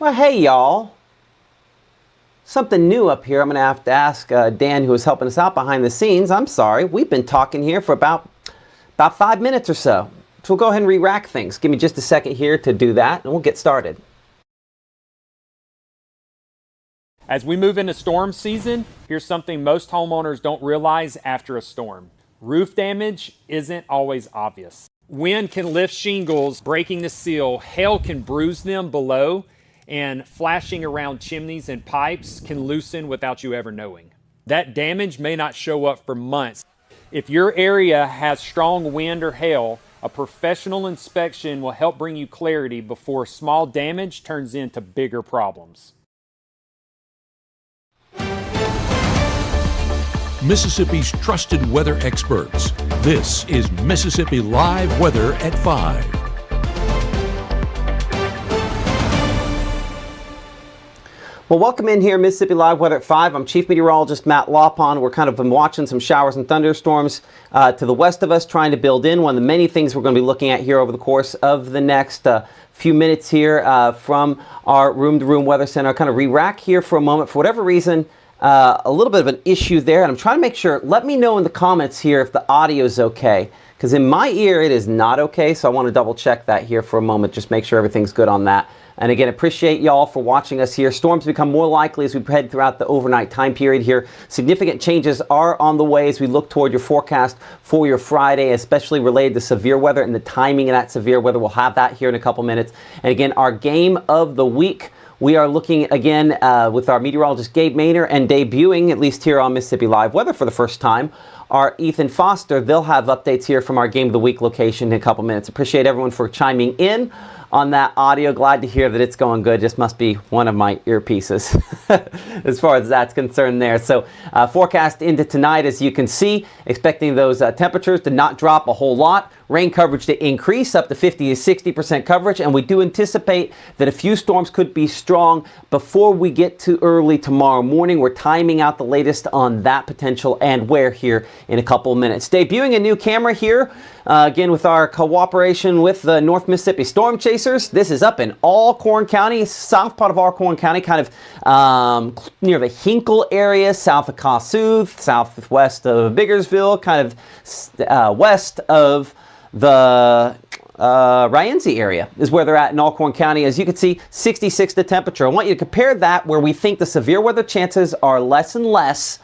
Well, hey, y'all. Something new up here. I'm going to have to ask Dan, who is helping us out behind the scenes. I'm sorry. We've been talking here for about 5 minutes or so. So we'll go ahead and re-rack things. Give me just a second here to do that, and we'll get started. As we move into storm season, here's something most homeowners don't realize after a storm. Roof damage isn't always obvious. Wind can lift shingles, breaking the seal. Hail can bruise them below, and flashing around chimneys and pipes can loosen without you ever knowing. That damage may not show up for months. If your area has strong wind or hail, a professional inspection will help bring you clarity before small damage turns into bigger problems. Mississippi's trusted weather experts. This is Mississippi Live Weather at 5. Well, welcome in here, Mississippi Live Weather at 5. I'm Chief Meteorologist Matt Lawpon. We're kind of been watching some showers and thunderstorms to the west of us, trying to build in one of the many things we're going to be looking at here over the course of the next few minutes here from our room-to-room weather center. I'll kind of re-rack here for a moment. For whatever reason, a little bit of an issue there, and I'm trying to make sure. Let me know in the comments here if the audio is okay, because in my ear it is not okay, so I want to double check that here for a moment, just make sure everything's good on that. And again, appreciate y'all for watching us here. Storms become more likely as we head throughout the overnight time period here. Significant changes are on the way as we look toward your forecast for your Friday, especially related to severe weather and the timing of that severe weather. We'll have that here in a couple minutes. And again, our game of the week, we are looking again with our meteorologist Gabe Maynor, and debuting, at least here on Mississippi Live Weather for the first time, our Ethan Foster. They'll have updates here from our game of the week location in a couple minutes. Appreciate everyone for chiming in on that audio. Glad to hear that it's going good. Just must be one of my earpieces as far as that's concerned there. So forecast into tonight, as you can see, expecting those temperatures to not drop a whole lot. Rain coverage to increase up to 50 to 60% coverage, and we do anticipate that a few storms could be strong before we get to early tomorrow morning. We're timing out the latest on that potential and where here in a couple of minutes. Debuting a new camera here, again with our cooperation with the North Mississippi Storm Chasers. This is up in Alcorn County, south part of Alcorn County, kind of near the Hinkle area, south of Kossuth, southwest of Biggersville, kind of west of the Rienzi area is where they're at in Alcorn County. As you can see, 66 the temperature. I want you to compare that where we think the severe weather chances are less and less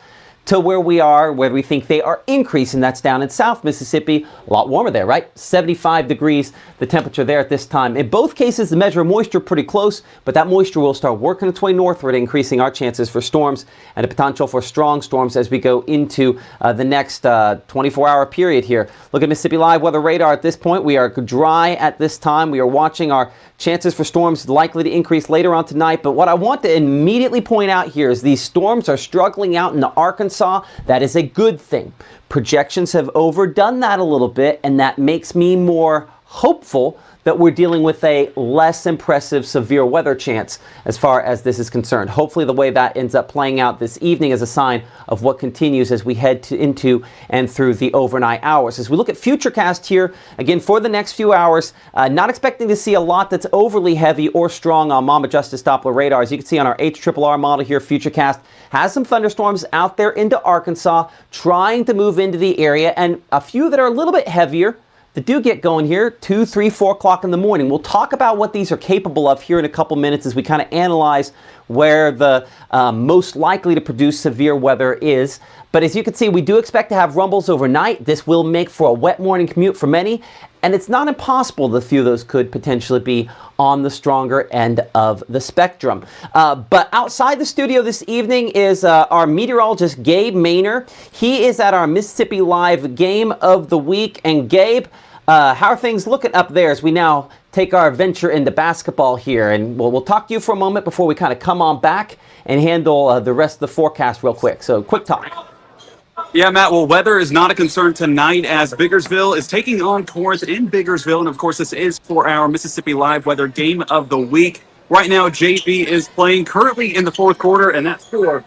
to where we are, where we think they are increasing. That's down in South Mississippi. A lot warmer there, right? 75 degrees, the temperature there at this time. In both cases, the measure of moisture pretty close, but that moisture will start working its way northward, increasing our chances for storms and the potential for strong storms as we go into the next 24-hour period here. Look at Mississippi Live Weather Radar at this point. We are dry at this time. We are watching our chances for storms likely to increase later on tonight. But what I want to immediately point out here is these storms are struggling out in Arkansas. That is a good thing. Projections have overdone that a little bit, and that makes me more hopeful that we're dealing with a less impressive severe weather chance as far as this is concerned. Hopefully the way that ends up playing out this evening is a sign of what continues as we head into and through the overnight hours. As we look at Futurecast here, again, for the next few hours, not expecting to see a lot that's overly heavy or strong on Mama Justice Doppler radar. As you can see on our HRRR model here, Futurecast has some thunderstorms out there into Arkansas, trying to move into the area, and a few that are a little bit heavier that do get going here 2, 3, 4 o'clock in the morning. We'll talk about what these are capable of here in a couple minutes as we kind of analyze where the most likely to produce severe weather is. But as you can see, we do expect to have rumbles overnight. This will make for a wet morning commute for many, and it's not impossible that a few of those could potentially be on the stronger end of the spectrum. But outside the studio this evening is our meteorologist, Gabe Maynor. He is at our Mississippi Live Game of the Week. And Gabe, how are things looking up there as we now take our venture into basketball here? And we'll talk to you for a moment before we kind of come on back and handle the rest of the forecast real quick. So quick talk. Yeah, Matt, well, weather is not a concern tonight as Biggersville is taking on Torrance in Biggersville. And, of course, this is for our Mississippi Live Weather Game of the Week. Right now, JV is playing currently in the fourth quarter, and that's for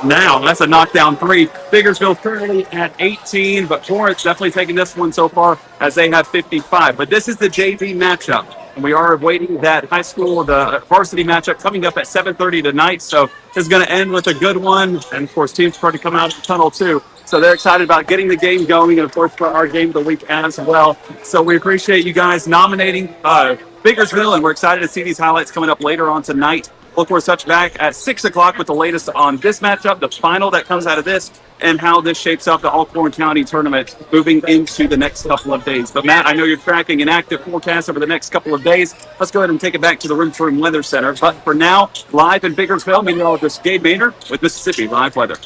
now. That's a knockdown three. Biggersville currently at 18, but Torrance definitely taking this one so far as they have 55. But this is the JV matchup. And we are awaiting that high school, the varsity matchup coming up at 7:30 tonight. So it's going to end with a good one. And of course, teams trying to come out of the tunnel too. So they're excited about getting the game going, and of course for our game of the week as well. So we appreciate you guys nominating Biggersville, and we're excited to see these highlights coming up later on tonight. Look for such back at 6 o'clock with the latest on this matchup, the final that comes out of this, and how this shapes up the Alcorn County tournament moving into the next couple of days. But Matt, I know you're tracking an active forecast over the next couple of days. Let's go ahead and take it back to the Room to Room Weather Center. But for now, live in Biggersville, meteorologist Gabe Maynard with Mississippi Live Weather.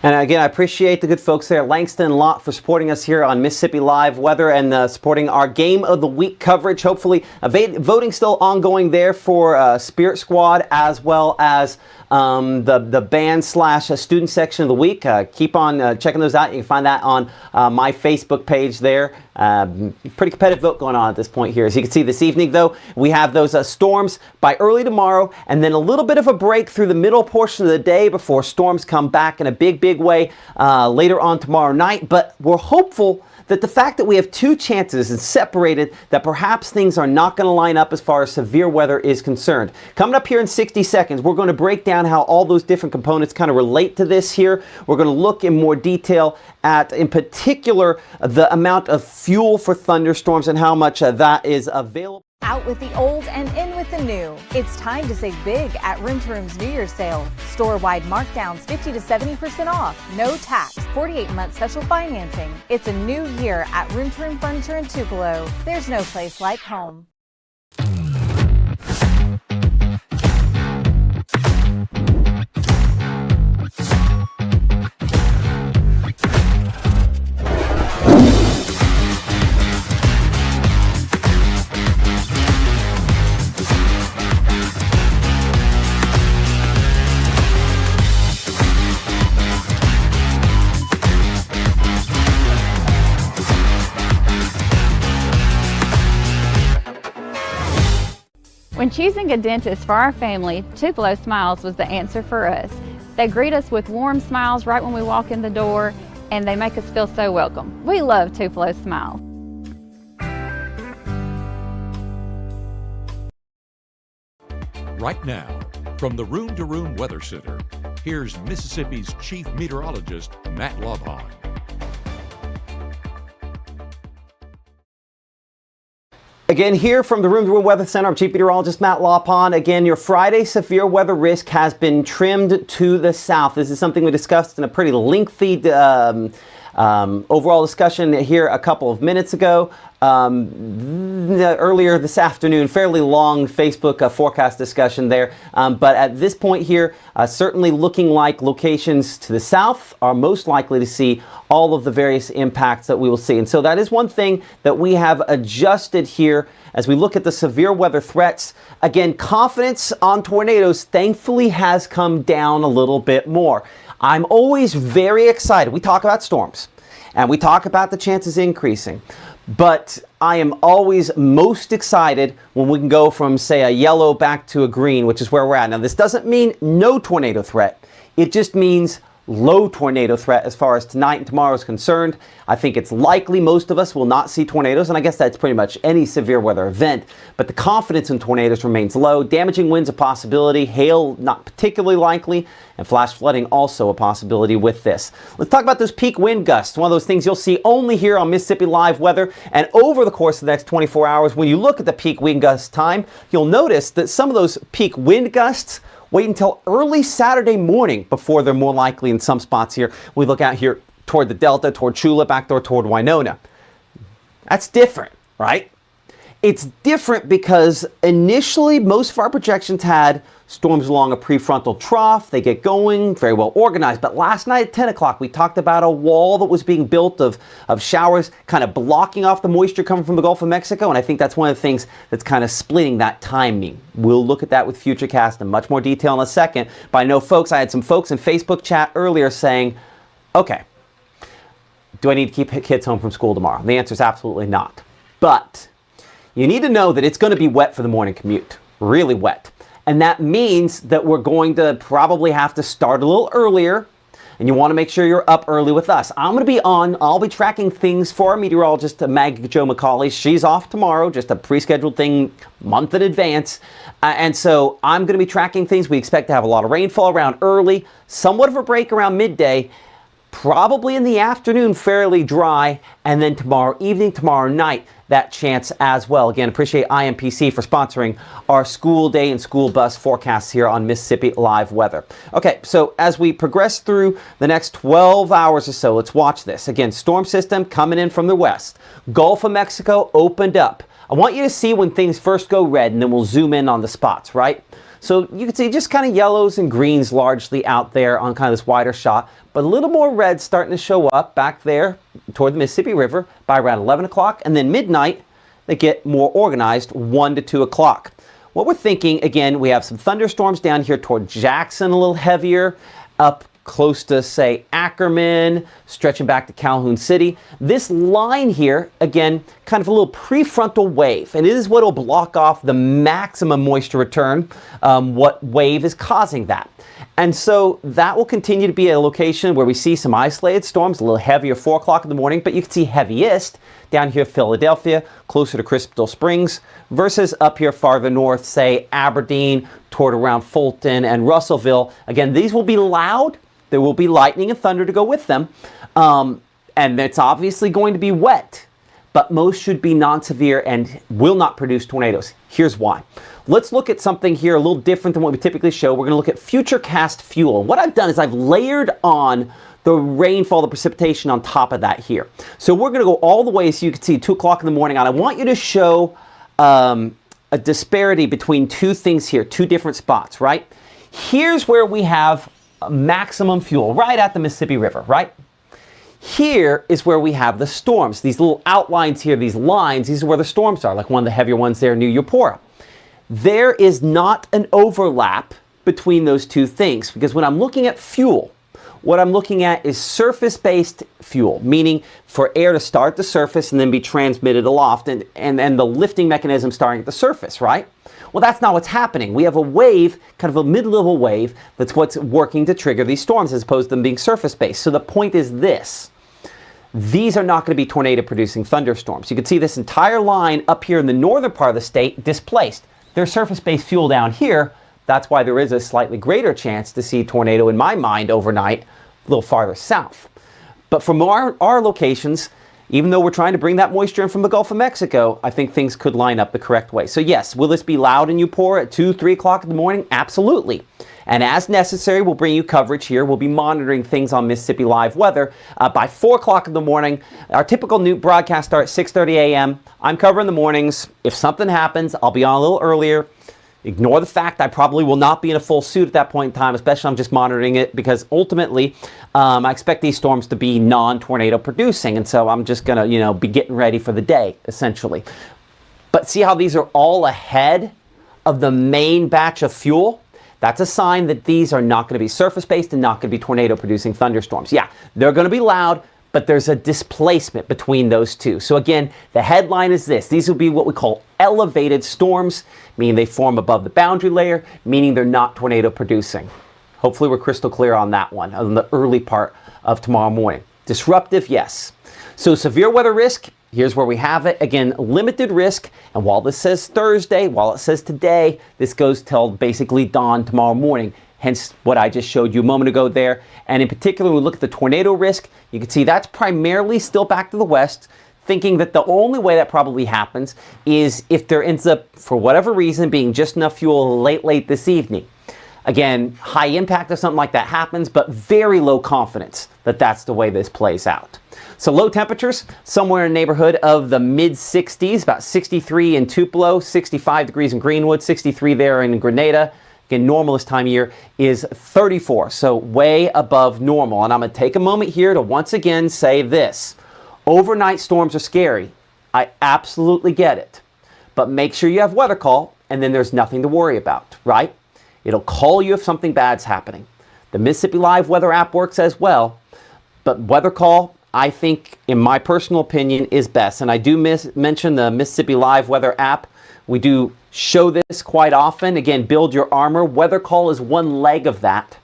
And again, I appreciate the good folks there, Langston and Lott, for supporting us here on Mississippi Live Weather and supporting our Game of the Week coverage. Hopefully, voting still ongoing there for Spirit Squad, as well as the band/student section of the week. Keep on checking those out. You can find that on my Facebook page there. Pretty competitive vote going on at this point here. As you can see this evening, though, we have those storms by early tomorrow, and then a little bit of a break through the middle portion of the day before storms come back in a big way later on tomorrow night. But we're hopeful that the fact that we have two chances and separated, that perhaps things are not going to line up as far as severe weather is concerned. Coming up here in 60 seconds, we're going to break down how all those different components kind of relate to this here. We're going to look in more detail at, in particular, the amount of fuel for thunderstorms and how much that is available. Out with the old and in with the new. It's time to save big at Room to Room's New Year's sale. Store-wide markdowns 50 to 70% off, no tax, 48-month special financing. It's a new year at Room to Room Furniture in Tupelo. There's no place like home. When choosing a dentist for our family, Tupelo Smiles was the answer for us. They greet us with warm smiles right when we walk in the door, and they make us feel so welcome. We love Tupelo Smiles. Right now, from the Room to Room Weather Center, here's Mississippi's Chief Meteorologist, Matt Lobhon. Again, here from the Room to Room Weather Center, I'm Chief Meteorologist Matt Lopon. Again, your Friday severe weather risk has been trimmed to the south. This is something we discussed in a pretty lengthy overall discussion here a couple of minutes ago. Earlier this afternoon, fairly long Facebook forecast discussion there. But at this point here, certainly looking like locations to the south are most likely to see all of the various impacts that we will see. And so that is one thing that we have adjusted here as we look at the severe weather threats. Again, confidence on tornadoes thankfully has come down a little bit more. I'm always very excited. We talk about storms and we talk about the chances increasing. But I am always most excited when we can go from, say, a yellow back to a green, which is where we're at. Now, this doesn't mean no tornado threat. It just means low tornado threat as far as tonight and tomorrow is concerned. I think it's likely most of us will not see tornadoes, and I guess that's pretty much any severe weather event, but the confidence in tornadoes remains low. Damaging winds a possibility, hail not particularly likely, and flash flooding also a possibility with this. Let's talk about those peak wind gusts, one of those things you'll see only here on Mississippi Live Weather, and over the course of the next 24 hours, when you look at the peak wind gust time, you'll notice that some of those peak wind gusts wait until early Saturday morning before they're more likely in some spots here. We look out here toward the Delta, toward Chula, back there toward Winona. That's different, right? It's different because initially most of our projections had storms along a prefrontal trough. They get going, very well organized. But last night at 10 o'clock, we talked about a wall that was being built of showers kind of blocking off the moisture coming from the Gulf of Mexico. And I think that's one of the things that's kind of splitting that timing. We'll look at that with Futurecast in much more detail in a second. But I know I had some folks in Facebook chat earlier saying, okay, do I need to keep kids home from school tomorrow? And the answer is absolutely not. But you need to know that it's going to be wet for the morning commute, really wet. And that means that we're going to probably have to start a little earlier. and you want to make sure you're up early with us. I'll be tracking things for our meteorologist, Maggie Jo McCauley. She's off tomorrow, just a pre-scheduled thing month in advance. And so I'm going to be tracking things. We expect to have a lot of rainfall around early, somewhat of a break around midday, probably in the afternoon, fairly dry, and then tomorrow evening, tomorrow night, that chance as well. Again, appreciate IMPC for sponsoring our school day and school bus forecasts here on Mississippi Live Weather. Okay, so as we progress through the next 12 hours or so, let's watch this. Again, storm system coming in from the west. Gulf of Mexico opened up. I want you to see when things first go red, and then we'll zoom in on the spots, right? So you can see just kind of yellows and greens largely out there on kind of this wider shot, but a little more red starting to show up back there toward the Mississippi River by around 11 o'clock, and then midnight they get more organized 1 to 2 o'clock. What we're thinking, again, we have some thunderstorms down here toward Jackson, a little heavier, up close to, say, Ackerman, stretching back to Calhoun City. This line here, again, kind of a little prefrontal wave, and it is what will block off the maximum moisture return. What wave is causing that? And so that will continue to be a location where we see some isolated storms, a little heavier 4 o'clock in the morning, but you can see heaviest down here Philadelphia, closer to Crystal Springs, versus up here farther north, say Aberdeen, toward around Fulton and Russellville. Again, these will be loud. There will be lightning and thunder to go with them. And it's obviously going to be wet, but most should be non-severe and will not produce tornadoes. Here's why. Let's look at something here a little different than what we typically show. We're going to look at futurecast fuel. What I've done is I've layered on the rainfall, the precipitation on top of that here. So we're going to go all the way so you can see 2 o'clock in the morning on. I want you to show a disparity between two things here, two different spots, right? Here's where we have maximum fuel, right at the Mississippi River, right? Here is where we have the storms. These little outlines here, these lines, these are where the storms are, like one of the heavier ones there near Eupora. There is not an overlap between those two things, because when I'm looking at fuel, what I'm looking at is surface-based fuel, meaning for air to start at the surface and then be transmitted aloft, and the lifting mechanism starting at the surface, right? Well, that's not what's happening. We have a wave, kind of a mid-level wave, that's what's working to trigger these storms as opposed to them being surface-based. So the point is this. These are not going to be tornado-producing thunderstorms. You can see this entire line up here in the northern part of the state displaced. There's surface-based fuel down here. That's why there is a slightly greater chance to see tornado, in my mind, overnight, a little farther south. But from our locations, even though we're trying to bring that moisture in from the Gulf of Mexico, I think things could line up the correct way. So yes, will this be loud in Eupora at 2, 3 o'clock in the morning? Absolutely. And as necessary, we'll bring you coverage here. We'll be monitoring things on Mississippi Live Weather. By 4 o'clock in the morning, our typical new broadcast starts at 6:30 a.m. I'm covering the mornings. If something happens, I'll be on a little earlier. Ignore the fact I probably will not be in a full suit at that point in time, especially I'm just monitoring it, because ultimately I expect these storms to be non-tornado producing. And so I'm just going to, be getting ready for the day, essentially. But see how these are all ahead of the main batch of fuel? That's a sign that these are not going to be surface-based and not going to be tornado-producing thunderstorms. Yeah, they're going to be loud, but there's a displacement between those two. So again, the headline is this. These will be what we call elevated storms, meaning they form above the boundary layer, meaning they're not tornado-producing. Hopefully we're crystal clear on that one, on the early part of tomorrow morning. Disruptive, yes. So severe weather risk, here's where we have it. Again, limited risk. And while this says Thursday, while it says today, this goes till basically dawn tomorrow morning. Hence what I just showed you a moment ago there. And in particular, when we look at the tornado risk, you can see that's primarily still back to the west, thinking that the only way that probably happens is if there ends up, for whatever reason, being just enough fuel late this evening. Again, high impact if something like that happens, but very low confidence that that's the way this plays out. So low temperatures, somewhere in the neighborhood of the mid-60s, about 63 in Tupelo, 65 degrees in Greenwood, 63 there in Grenada. Again, normal this time of year is 34, so way above normal. And I'm going to take a moment here to once again say this. Overnight storms are scary. I absolutely get it. But make sure you have weather call, and then there's nothing to worry about, right? It'll call you if something bad's happening. The Mississippi Live Weather app works as well, but weather call, I think, in my personal opinion, is best. And I do mention the Mississippi Live Weather app. We do show this quite often. Again, build your armor. Weather call is one leg of that.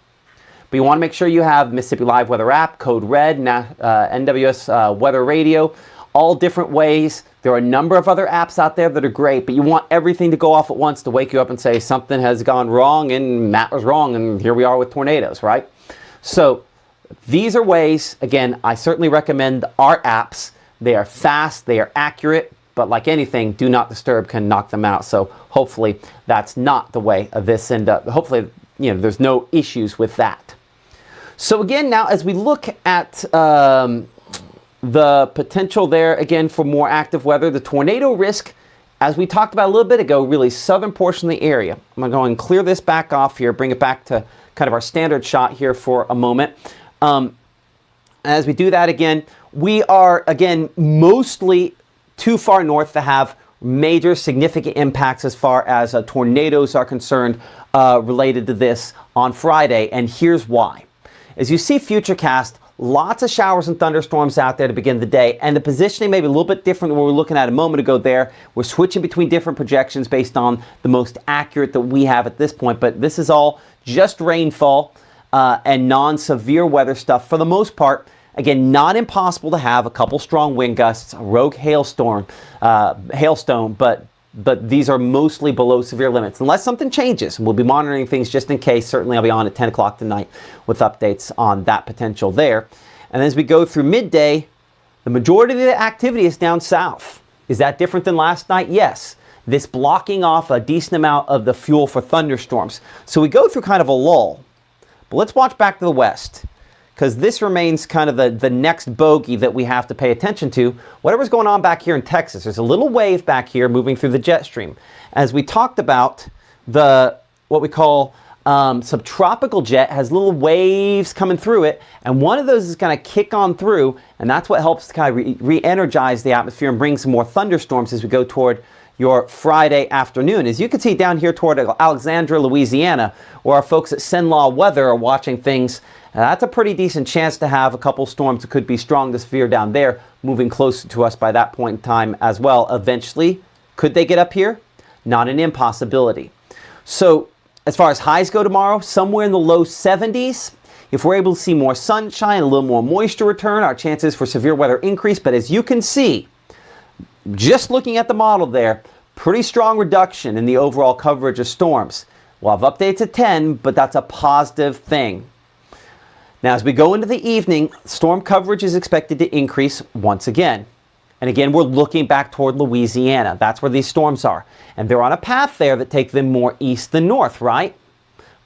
But you want to make sure you have Mississippi Live Weather app, Code Red, NWS Weather Radio, all different ways. There are a number of other apps out there that are great, but you want everything to go off at once to wake you up and say something has gone wrong and Matt was wrong and here we are with tornadoes, right? So these are ways, again, I certainly recommend our apps. They are fast, they are accurate, but like anything, do not disturb can knock them out. So hopefully that's not the way of this, and hopefully there's no issues with that. So again, now as we look at the potential there, again, for more active weather, the tornado risk, as we talked about a little bit ago, really southern portion of the area. I'm going to go and clear this back off here, bring it back to kind of our standard shot here for a moment. As we do that again, we are, again, mostly too far north to have major significant impacts as far as tornadoes are concerned related to this on Friday, and here's why. As you see Futurecast, lots of showers and thunderstorms out there to begin the day, and the positioning may be a little bit different than what we were looking at a moment ago there. We're switching between different projections based on the most accurate that we have at this point, but this is all just rainfall and non-severe weather stuff for the most part. Again, not impossible to have a couple strong wind gusts, a rogue hailstone, but these are mostly below severe limits, unless something changes. And we'll be monitoring things just in case. Certainly I'll be on at 10 o'clock tonight with updates on that potential there. And as we go through midday, the majority of the activity is down south. Is that different than last night? Yes. This blocking off a decent amount of the fuel for thunderstorms. So we go through kind of a lull. But let's watch back to the west, because this remains kind of the next bogey that we have to pay attention to. Whatever's going on back here in Texas, there's a little wave back here moving through the jet stream. As we talked about, what we call subtropical jet has little waves coming through it, and one of those is going to kick on through, and that's what helps to kind of re-energize the atmosphere and bring some more thunderstorms as we go toward your Friday afternoon. As you can see down here toward Alexandria, Louisiana, where our folks at Cenlaw Weather are watching things, that's a pretty decent chance to have a couple storms that could be strong to severe down there moving closer to us by that point in time as well. Eventually, could they get up here? Not an impossibility. So as far as highs go tomorrow, somewhere in the low 70s. If we're able to see more sunshine, a little more moisture return, our chances for severe weather increase. But as you can see, just looking at the model there, pretty strong reduction in the overall coverage of storms. We'll have updates at 10, but that's a positive thing. Now, as we go into the evening, storm coverage is expected to increase once again. And again, we're looking back toward Louisiana. That's where these storms are. And they're on a path there that take them more east than north, right?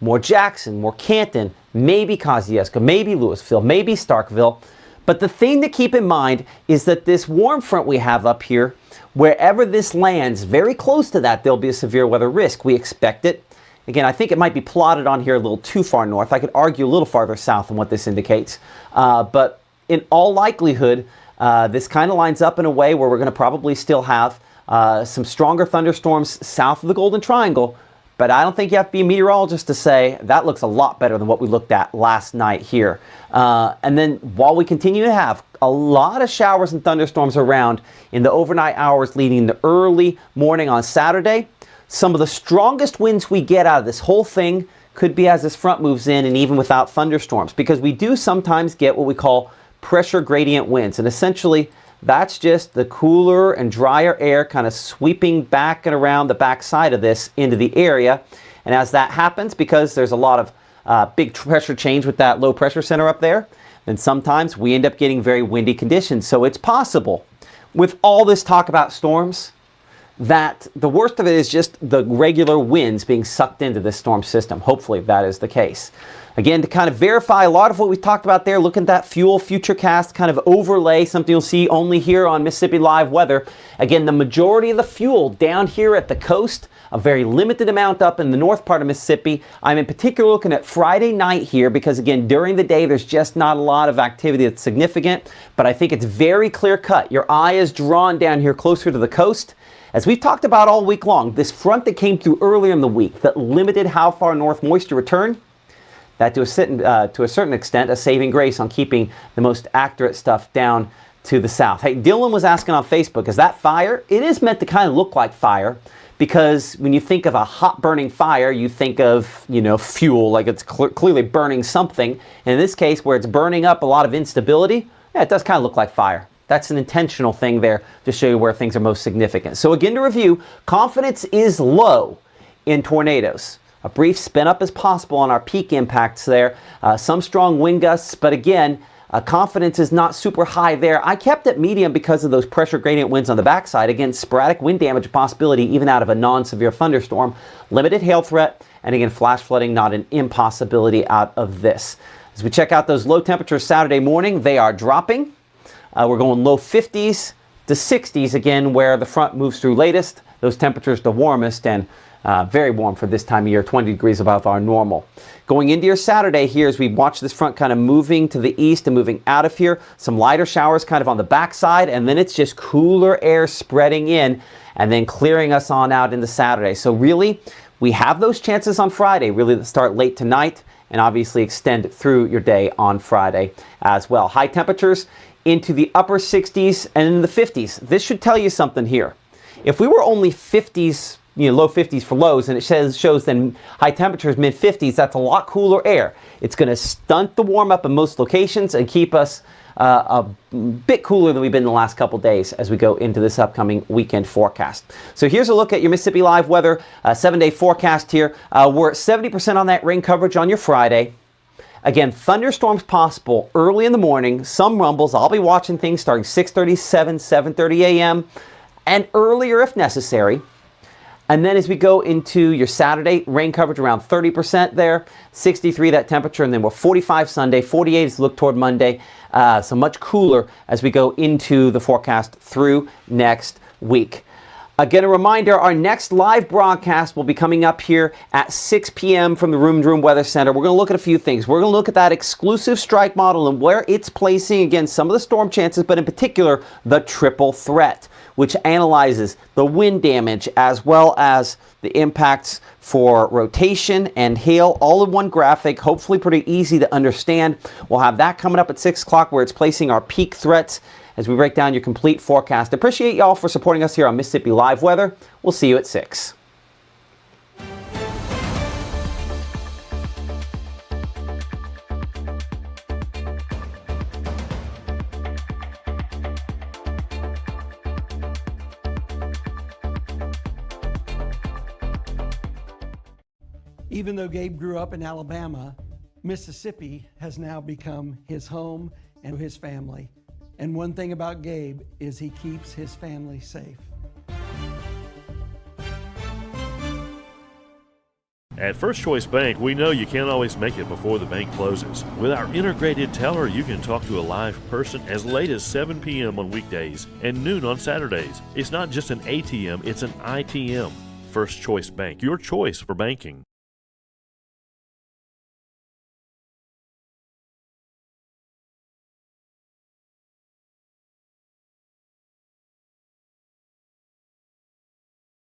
More Jackson, more Canton, maybe Kosciuszko, maybe Louisville, maybe Starkville. But the thing to keep in mind is that this warm front we have up here, wherever this lands, very close to that, there'll be a severe weather risk. We expect it. Again, I think it might be plotted on here a little too far north. I could argue a little farther south than what this indicates. But in all likelihood, this kind of lines up in a way where we're going to probably still have some stronger thunderstorms south of the Golden Triangle. But I don't think you have to be a meteorologist to say that looks a lot better than what we looked at last night here. And then while we continue to have a lot of showers and thunderstorms around in the overnight hours leading the early morning on Saturday, some of the strongest winds we get out of this whole thing could be as this front moves in and even without thunderstorms, because we do sometimes get what we call pressure gradient winds. And essentially, that's just the cooler and drier air kind of sweeping back and around the back side of this into the area. And as that happens, because there's a lot of big pressure change with that low pressure center up there, then sometimes we end up getting very windy conditions. So it's possible, with all this talk about storms, that the worst of it is just the regular winds being sucked into this storm system. Hopefully that is the case. Again, to kind of verify a lot of what we talked about there, look at that fuel Futurecast kind of overlay, something you'll see only here on Mississippi Live Weather. Again, the majority of the fuel down here at the coast, a very limited amount up in the north part of Mississippi. I'm in particular looking at Friday night here because, again, during the day there's just not a lot of activity that's significant, but I think it's very clear cut. Your eye is drawn down here closer to the coast. As we've talked about all week long, this front that came through earlier in the week that limited how far north moisture returned, that to a certain extent, a saving grace on keeping the most accurate stuff down to the south. Hey, Dylan was asking on Facebook, is that fire? It is meant to kind of look like fire because when you think of a hot burning fire, you think of, fuel, like it's clearly burning something. And in this case, where it's burning up a lot of instability, yeah, it does kind of look like fire. That's an intentional thing there to show you where things are most significant. So again, to review, confidence is low in tornadoes. A brief spin up is possible on our peak impacts there. Some strong wind gusts, but again, confidence is not super high there. I kept it medium because of those pressure gradient winds on the backside. Again, sporadic wind damage possibility even out of a non-severe thunderstorm. Limited hail threat, and again, flash flooding not an impossibility out of this. As we check out those low temperatures Saturday morning, they are dropping. We're going low 50s to 60s again, where the front moves through latest. Those temperatures the warmest and very warm for this time of year, 20 degrees above our normal. Going into your Saturday here as we watch this front kind of moving to the east and moving out of here, some lighter showers kind of on the backside, and then it's just cooler air spreading in and then clearing us on out into Saturday. So really, we have those chances on Friday, really that start late tonight and obviously extend through your day on Friday as well. High temperatures into the upper 60s and in the 50s. This should tell you something here. If we were only 50s, low 50s for lows, and it shows then high temperatures, mid 50s, that's a lot cooler air. It's going to stunt the warm up in most locations and keep us a bit cooler than we've been the last couple days as we go into this upcoming weekend forecast. So here's a look at your Mississippi Live weather, 7-day forecast here. We're at 70% on that rain coverage on your Friday. Again, thunderstorms possible early in the morning, some rumbles. I'll be watching things starting 6:30, 7:30 a.m. and earlier if necessary. And then as we go into your Saturday, rain coverage around 30% there, 63 that temperature, and then we're 45 Sunday, 48 as we look toward Monday. So much cooler as we go into the forecast through next week. Again, a reminder, our next live broadcast will be coming up here at 6 p.m. from the Room to Room Weather Center. We're going to look at a few things. We're going to look at that exclusive strike model and where it's placing, again, some of the storm chances, but in particular, the triple threat, which analyzes the wind damage as well as the impacts for rotation and hail, all in one graphic, hopefully pretty easy to understand. We'll have that coming up at 6 o'clock where it's placing our peak threats as we break down your complete forecast. Appreciate y'all for supporting us here on Mississippi Live Weather. We'll see you at 6. Even though Gabe grew up in Alabama, Mississippi has now become his home and his family. And one thing about Gabe is he keeps his family safe. At First Choice Bank, we know you can't always make it before the bank closes. With our integrated teller, you can talk to a live person as late as 7 p.m. on weekdays and noon on Saturdays. It's not just an ATM, it's an ITM. First Choice Bank, your choice for banking.